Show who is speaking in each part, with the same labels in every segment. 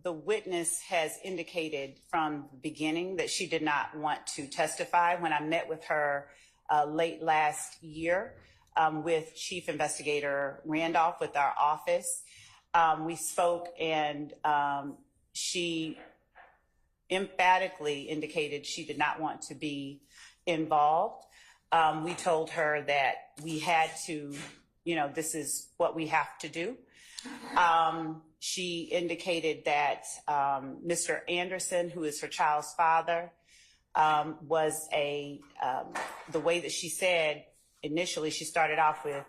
Speaker 1: the witness has indicated from the beginning that she did not want to testify. When I met with her late last year with Chief Investigator Randolph with our office, we spoke, and she emphatically indicated she did not want to be involved. We told her that we had to, this is what we have to do. She indicated that Mr. Anderson, who is her child's father, was the way that she said initially, she started off with,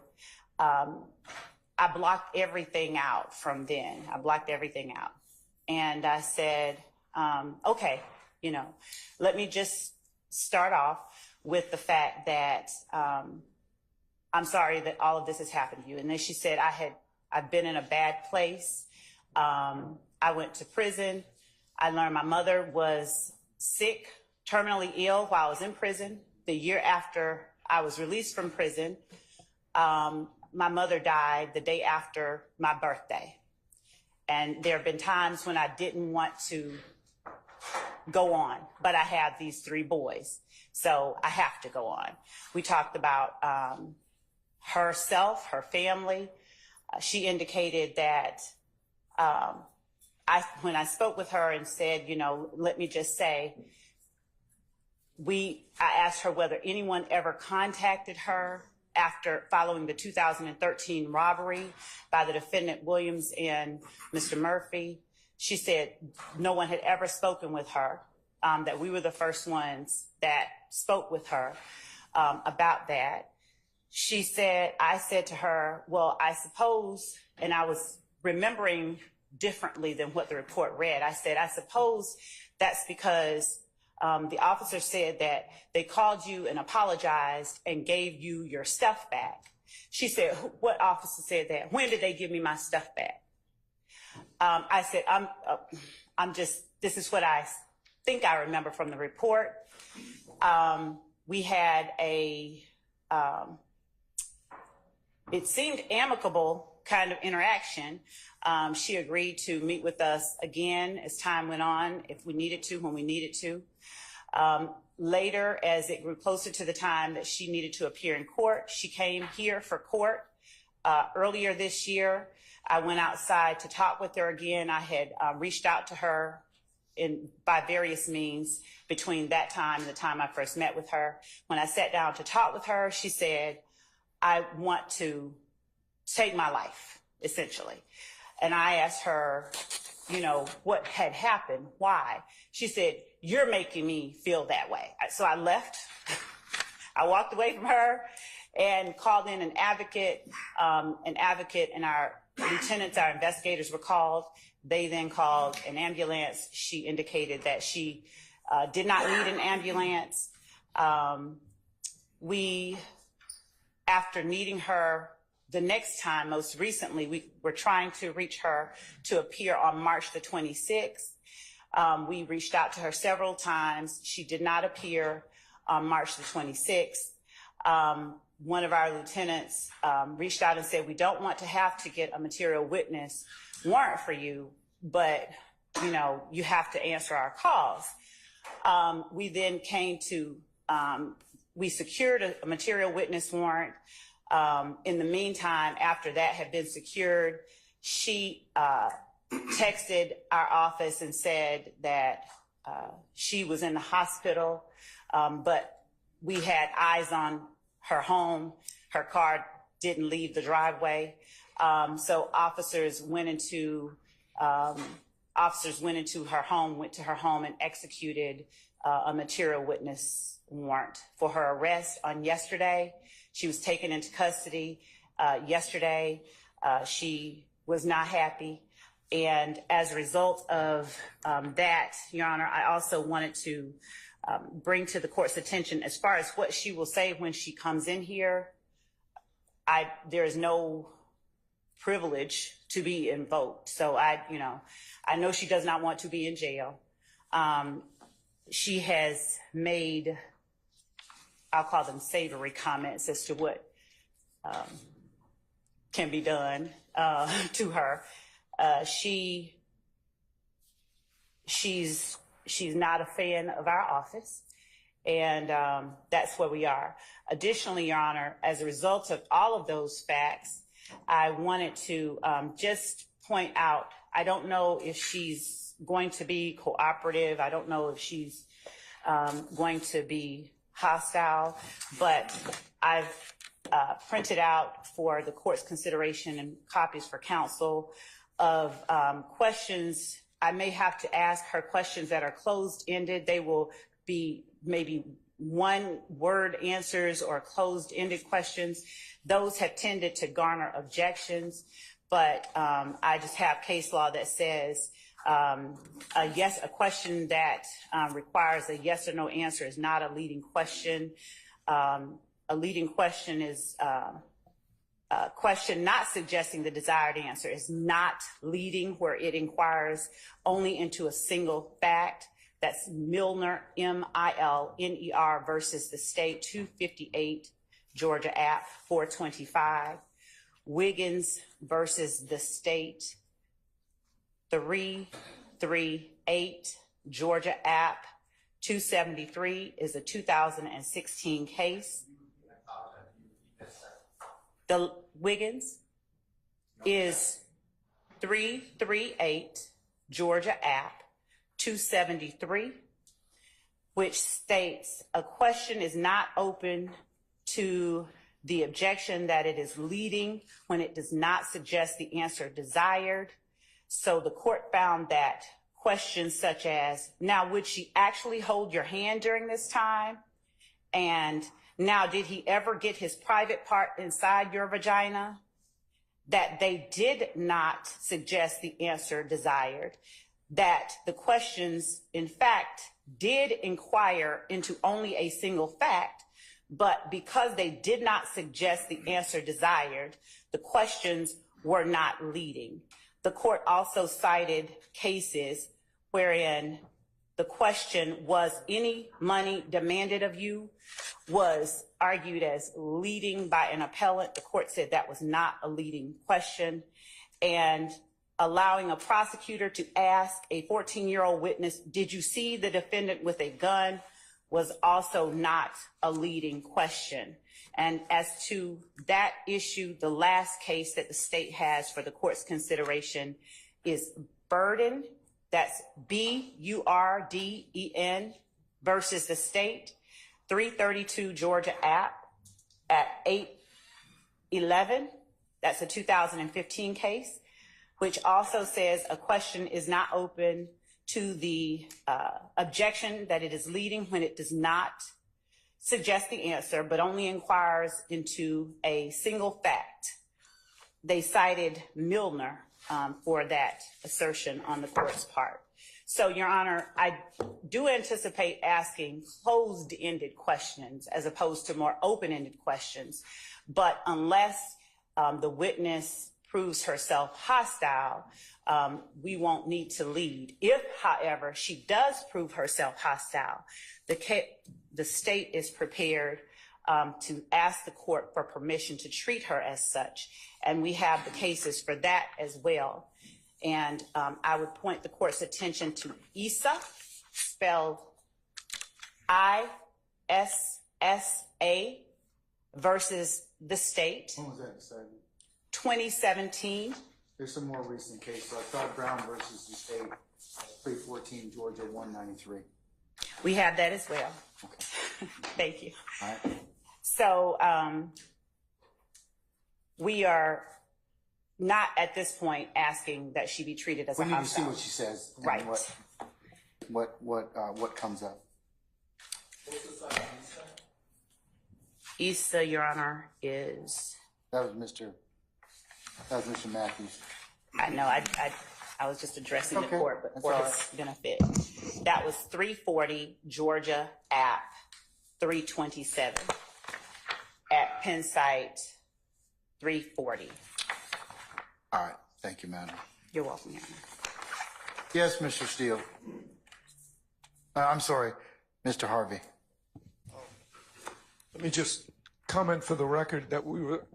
Speaker 1: I blocked everything out from then. I blocked everything out. And I said, okay, let me just start off with the fact that I'm sorry that all of this has happened to you. And then she said, I've been in a bad place. I went to prison. I learned my mother was sick, terminally ill while I was in prison. The year after I was released from prison, my mother died the day after my birthday. And there have been times when I didn't want to go on, but I have these 3 boys, so I have to go on. We talked about herself, her family. She indicated that when I spoke with her and said, let me just say, I asked her whether anyone ever contacted her following the 2013 robbery by the defendant Williams and Mr. Murphy. She said no one had ever spoken with her, that we were the first ones that spoke with her about that. She said, I said to her, well, I suppose, and I was remembering differently than what the report read. I said, I suppose that's because the officer said that they called you and apologized and gave you your stuff back. She said, what officer said that? When did they give me my stuff back? I said, this is what I think I remember from the report. We had it seemed amicable kind of interaction. She agreed to meet with us again as time went on, if we needed to, when we needed to. Later, as it grew closer to the time that she needed to appear in court, she came here for court. Earlier this year, I went outside to talk with her again. I had reached out to her by various means between that time and the time I first met with her. When I sat down to talk with her, she said, I want to take my life, essentially. And I asked her, what had happened, why? She said, you're making me feel that way. So I left. I walked away from her and called in an advocate, and our lieutenants, our investigators were called. They then called an ambulance. She indicated that she did not need an ambulance. After meeting her the next time, most recently, we were trying to reach her to appear on March the 26th. We reached out to her several times. She did not appear on March the 26th. One of our lieutenants reached out and said, we don't want to have to get a material witness warrant for you, but, you have to answer our calls. We then came to, we secured a material witness warrant. In the meantime, after that had been secured, she texted our office and said that she was in the hospital, but we had eyes on her home. Her car didn't leave the driveway. So officers went into her home, went to her home and executed a material witness warrant for her arrest on yesterday. She was taken into custody yesterday. She was not happy. And as a result of that, Your Honor, I also wanted to bring to the court's attention, as far as what she will say when she comes in here, there is no privilege to be invoked. So I know she does not want to be in jail. She has made, I'll call them savory comments as to what can be done to her. She she's not a fan of our office, and that's where we are. Additionally, Your Honor, as a result of all of those facts, I wanted to just point out, I don't know if she's going to be cooperative. I don't know if she's going to be hostile, but I've printed out for the court's consideration and copies for counsel of questions. I may have to ask her questions that are closed-ended. They will be maybe one-word answers or closed-ended questions. Those have tended to garner objections, but I just have case law that says a question that requires a yes or no answer is not a leading question. A leading question is a question not suggesting the desired answer is not leading, where it inquires only into a single fact. That's Milner, M-I-L-N-E-R versus the state, 258 Georgia App 425. Wiggins versus the state, 338 Georgia App 273 is a 2016 case. The Wiggins is 338 Georgia App 273, which states a question is not open to the objection that it is leading when it does not suggest the answer desired. So the court found that questions such as, now, would she actually hold your hand during this time? And now, did he ever get his private part inside your vagina? That they did not suggest the answer desired. That the questions, in fact, did inquire into only a single fact, but because they did not suggest the answer desired, the questions were not leading. The court also cited cases wherein the question, was any money demanded of you, was argued as leading by an appellant. The court said that was not a leading question. And allowing a prosecutor to ask a 14-year-old witness, did you see the defendant with a gun, was also not a leading question. And as to that issue, the last case that the state has for the court's consideration is Burden. That's B-U-R-D-E-N versus the state, 332 Georgia App at 811. That's a 2015 case, which also says a question is not open to the objection that it is leading when it does not suggest the answer, but only inquires into a single fact. They cited Milner for that assertion on the court's part. So, Your Honor, I do anticipate asking closed-ended questions as opposed to more open-ended questions, but unless the witness proves herself hostile, we won't need to lead. If, however, she does prove herself hostile, the state is prepared to ask the court for permission to treat her as such, and we have the cases for that as well. And I would point the court's attention to ISA, spelled I-S-S-A, versus the state.
Speaker 2: When was that decided?
Speaker 1: 2017.
Speaker 2: There's some more recent cases. I thought Brown versus the state, 314 Georgia 193.
Speaker 1: We have that as well.
Speaker 2: Okay.
Speaker 1: Thank you.
Speaker 2: All right.
Speaker 1: So we are not at this point asking that she be treated as a hostile.
Speaker 2: We need to see what she says. And
Speaker 1: right.
Speaker 2: What comes up.
Speaker 1: ISA, Your Honor, is.
Speaker 2: That was Mr. Matthews.
Speaker 1: I know. I was just addressing the court, but for his benefit. That was 340 Georgia App 327 at Penn Site 340.
Speaker 2: All right. Thank you, Madam.
Speaker 1: You're welcome, Your Honor.
Speaker 2: Yes, Mr. Steele. I'm sorry, Mr. Harvey.
Speaker 3: Let me just comment for the record that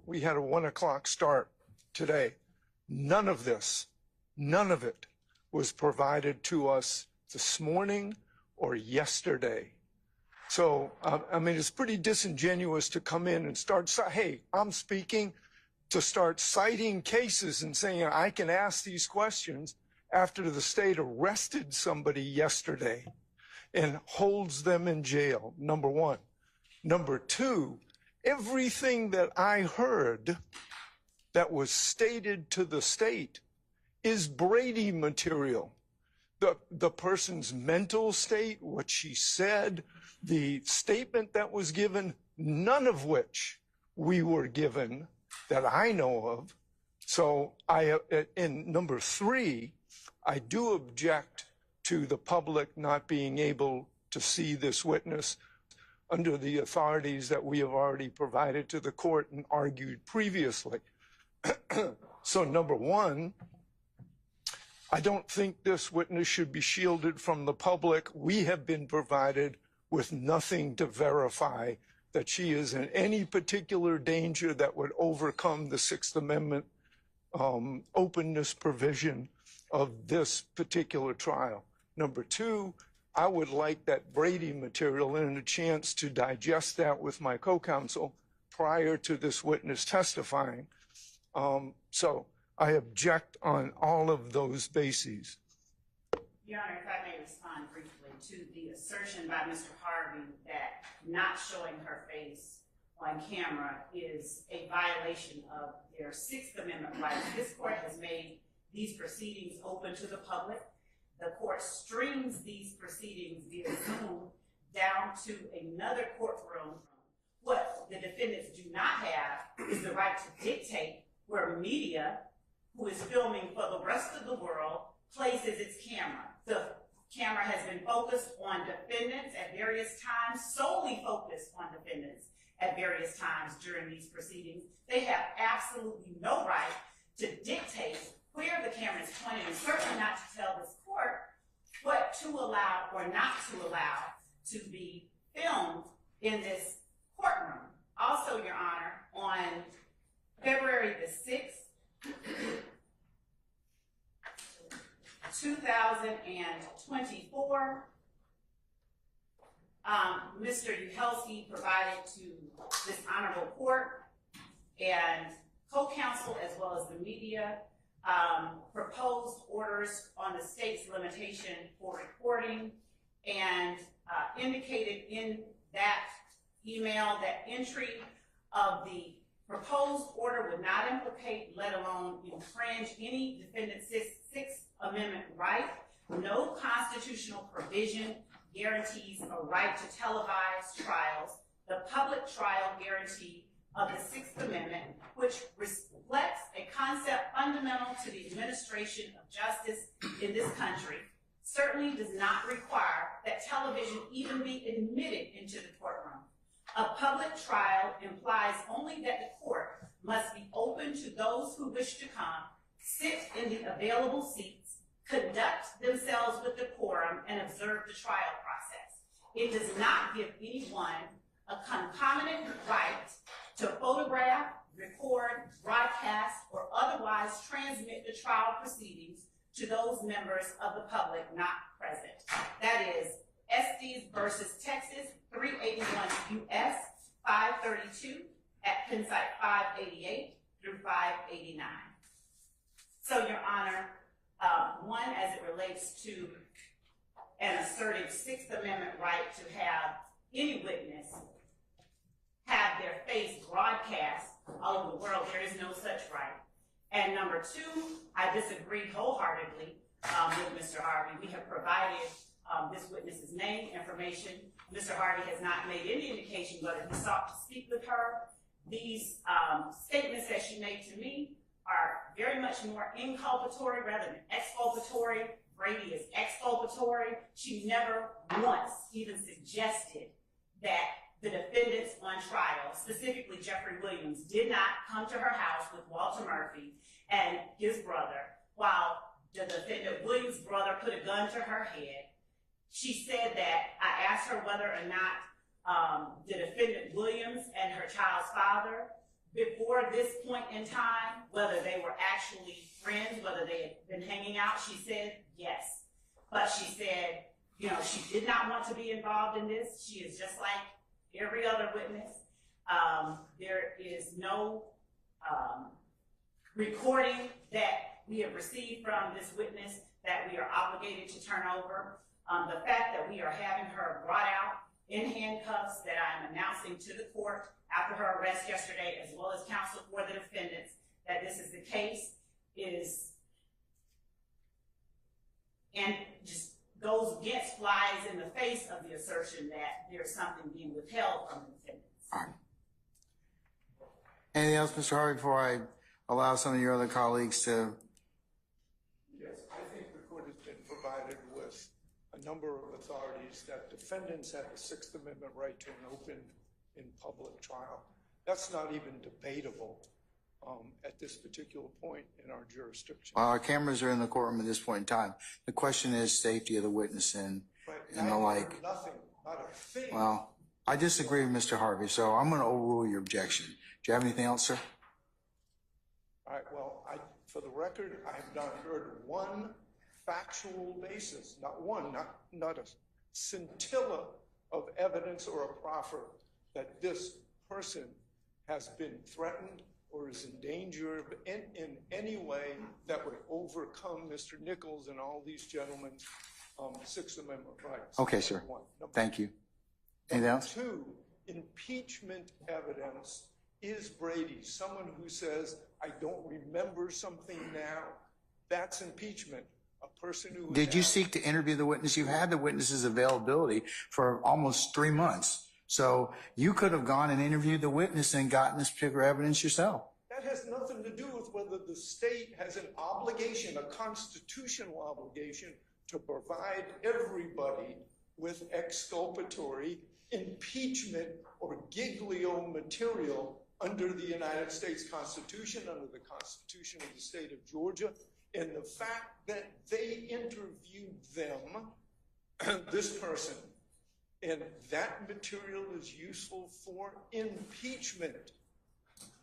Speaker 3: we had a 1 o'clock start today. None of it was provided to us this morning or yesterday. So, I mean, it's pretty disingenuous to come in and start, hey, I'm speaking, to start citing cases and saying I can ask these questions after the state arrested somebody yesterday and holds them in jail, number one. Number two, everything that I heard that was stated to the state is Brady material. The person's mental state, what she said, the statement that was given, none of which we were given that I know of. So and number three, I do object to the public not being able to see this witness under the authorities that we have already provided to the court and argued previously. So number one, I don't think this witness should be shielded from the public. We have been provided with nothing to verify that she is in any particular danger that would overcome the Sixth Amendment openness provision of this particular trial. Number two, I would like that Brady material and a chance to digest that with my co-counsel prior to this witness testifying. So I object on all of those bases.
Speaker 1: Your Honor, if I may respond briefly to the assertion by Mr. Harvey that not showing her face on camera is a violation of their Sixth Amendment rights. This court has made these proceedings open to the public. The court streams these proceedings via Zoom down to another courtroom. What the defendants do not have is the right to dictate where media, who is filming for the rest of the world, places its camera. The camera has been focused on defendants at various times, solely focused on defendants at various times during these proceedings. They have absolutely no right to dictate where the camera is pointed, and certainly not to tell this court what to allow or not to allow to be filmed in this courtroom. Also, Your Honor, on February the 6th, 2024, Mr. Uhelski provided to this honorable court and co-counsel as well as the media proposed orders on the state's limitation for recording, and indicated in that email that entry of the proposed order would not implicate, let alone infringe, any defendant's Sixth Amendment right. No constitutional provision guarantees a right to televise trials. The public trial guarantee of the Sixth Amendment, which reflects a concept fundamental to the administration of justice in this country, certainly does not require that television even be admitted into the courtroom. A public trial implies only that the court must be open to those who wish to come, sit in the available seats, conduct themselves with decorum, and observe the trial process. It does not give anyone a concomitant right to photograph, record, broadcast, or otherwise transmit the trial proceedings to those members of the public not present. That is Estes versus Texas, 381 U.S. 532 at Penn Site 588 through 589. So, Your Honor, one, as it relates to an asserted Sixth Amendment right to have any witness have their face broadcast all over the world, there is no such right. And number two, I disagree wholeheartedly with Mr. Harvey. We have provided this witness's name, information. Mr. Harvey has not made any indication whether he sought to speak with her. These statements that she made to me are very much more inculpatory rather than exculpatory. Brady is exculpatory. She never once even suggested that the defendants on trial, specifically Jeffrey Williams, did not come to her house with Walter Murphy and his brother, while the defendant Williams' brother put a gun to her head. She said that I asked her whether or not the defendant Williams and her child's father, before this point in time, whether they were actually friends, whether they had been hanging out. She said yes. but she said, you know, she did not want to be involved in this. She is just like every other witness. There is no recording that we have received from this witness that we are obligated to turn over. The fact that we are having her brought out in handcuffs that I am announcing to the court after her arrest yesterday, as well as counsel for the defendants, that this is the case, and just goes against, flies in the face of the assertion that there's something being withheld from the defendants.
Speaker 4: All right. Anything else, Mr. Harvey, before I allow some of your other colleagues to?
Speaker 3: Yes, I think the court has been provided with a number of authorities that defendants have a Sixth Amendment right to an open in public trial. That's not even debatable at this particular point in our jurisdiction.
Speaker 4: Our cameras are in the courtroom at this point in time. The question is safety of the witness and the like.
Speaker 3: Nothing, not a thing.
Speaker 4: Well, I disagree with Mr. Harvey, so I'm going to overrule your objection. Do you have anything else, sir?
Speaker 3: All right, well, for the record, I have not heard one factual basis, not a scintilla of evidence or a proffer that this person has been threatened or is in danger in any way that would overcome Mr. Nichols and all these gentlemen's Sixth Amendment rights.
Speaker 4: Okay, sir. Thank you. Anything else?
Speaker 3: Two, impeachment evidence is Brady. Someone who says, I don't remember something now, that's impeachment. A person who—
Speaker 4: Did you seek to interview the witness? You've had the witness's availability for almost 3 months. So you could have gone and interviewed the witness and gotten this particular evidence yourself.
Speaker 3: That has nothing to do with whether the state has an obligation, a constitutional obligation, to provide everybody with exculpatory impeachment or giglio material under the United States Constitution, under the Constitution of the state of Georgia. And the fact that they interviewed them, this person, and that material is useful for impeachment,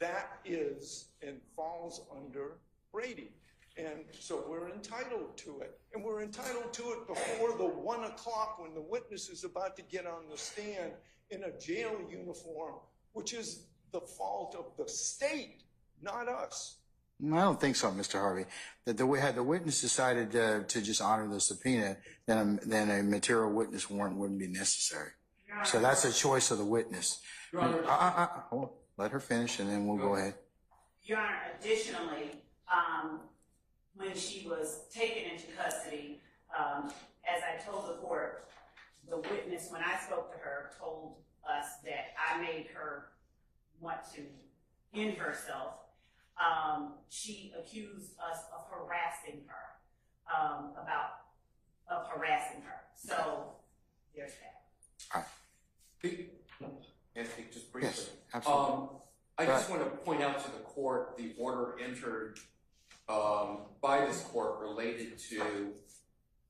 Speaker 3: that is and falls under Brady. And so we're entitled to it. And we're entitled to it before the 1 o'clock when the witness is about to get on the stand in a jail uniform, which is the fault of the state, not us.
Speaker 4: I don't think so, Mr. Harvey. That had the witness decided to just honor the subpoena, then a material witness warrant wouldn't be necessary. So that's a choice of the witness.
Speaker 1: Your Honor,
Speaker 4: let her finish, and then we'll go ahead.
Speaker 1: Your Honor, additionally, when she was taken into custody, as I told the court, the witness, when I spoke to her, told us that I made her want to end herself. She accused us of harassing her, harassing her. So there's that.
Speaker 4: All right.
Speaker 5: Just briefly.
Speaker 4: Yes, absolutely.
Speaker 5: I just want to point out to the court the order entered by this court related to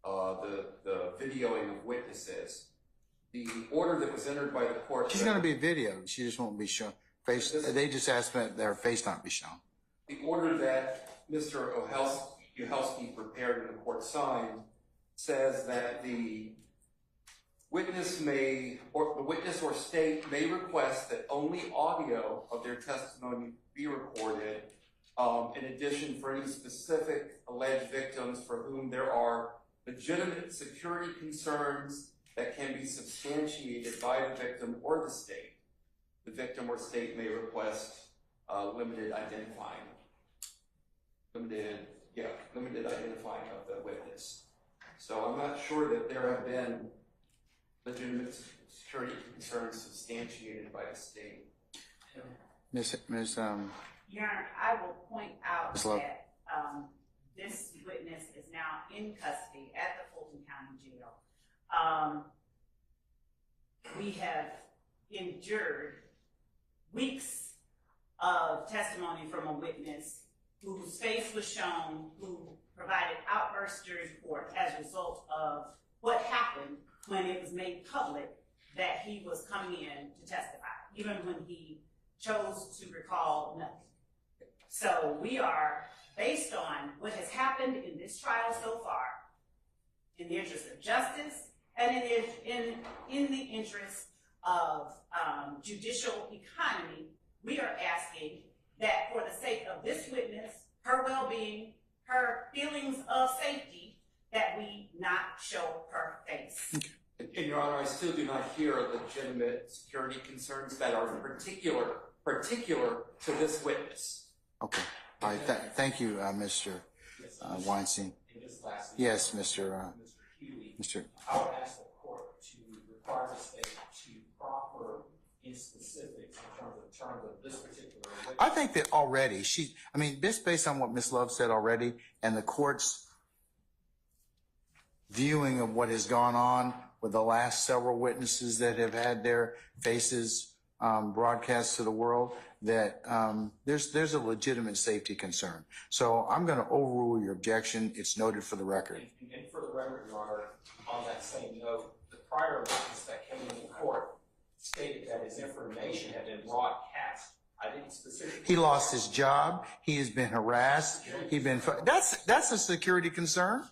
Speaker 5: the videoing of witnesses. The order that was entered by the court—
Speaker 4: She's going to be videoed. She just won't be shown. They just asked that their face not be shown.
Speaker 5: The order that Mr. Uhalski prepared and the court signed says that the witness or state may request that only audio of their testimony be recorded, in addition for any specific alleged victims for whom there are legitimate security concerns that can be substantiated by the victim or the state. The victim or state may request limited identifying of the witness. So I'm not sure that there have been legitimate security concerns substantiated by the state.
Speaker 4: Ms.
Speaker 1: Your Honor, I will point out
Speaker 4: Ms. Love.
Speaker 1: that this witness is now in custody at the Fulton County Jail. We have endured weeks of testimony from a witness whose face was shown, who provided outbursts during court as a result of what happened when it was made public that he was coming in to testify, even when he chose to recall nothing. So we are, based on what has happened in this trial so far, in the interest of justice and in the interest of judicial economy, we are asking that for the sake of this witness, her well-being, her feelings of safety, that we not show her face.
Speaker 5: And Your Honor, I still do not hear legitimate security concerns that are particular to this witness.
Speaker 4: Okay. All right. Thank you, Mr. Weinstein.
Speaker 6: And just lastly,
Speaker 4: Yes, Mr.
Speaker 6: Huey,
Speaker 4: Mr.
Speaker 6: I would ask the court to require the state to proffer in specifics in terms of this particular witness.
Speaker 4: I think that already just based on what Ms. Love said already, and the court's viewing of what has gone on with the last several witnesses that have had their faces broadcast to the world, that there's a legitimate safety concern. So I'm going to overrule your objection. It's noted for the record.
Speaker 6: And for the record, Your Honor, on that same note, the prior witness that came into court stated that his information had been broadcast. I didn't specifically.
Speaker 4: He lost his job. He has been harassed. That's a security concern.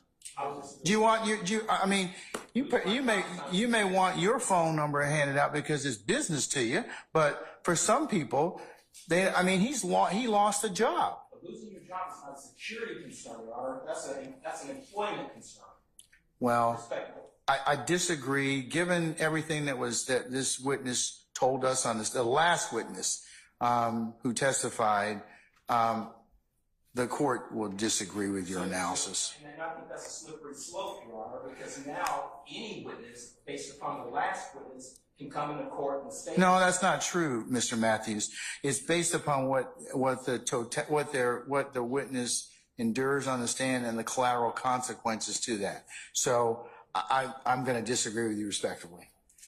Speaker 4: Do you want you may want your phone number handed out because it's business to you, but for some people, he lost a job.
Speaker 6: But losing your job is not a security concern, Your Honor. That's an employment concern.
Speaker 4: Well,
Speaker 6: Respectful.
Speaker 4: I disagree. Given everything that this witness told us the last witness who testified, the court will disagree with your analysis.
Speaker 6: And I think that's a slippery slope, Your Honor, because now any witness, based upon the last witness, can come into court and state.
Speaker 4: No, that's not true, Mr. Matthews. It's based upon what the witness endures on the stand and the collateral consequences to that. So I'm going to disagree with you respectfully.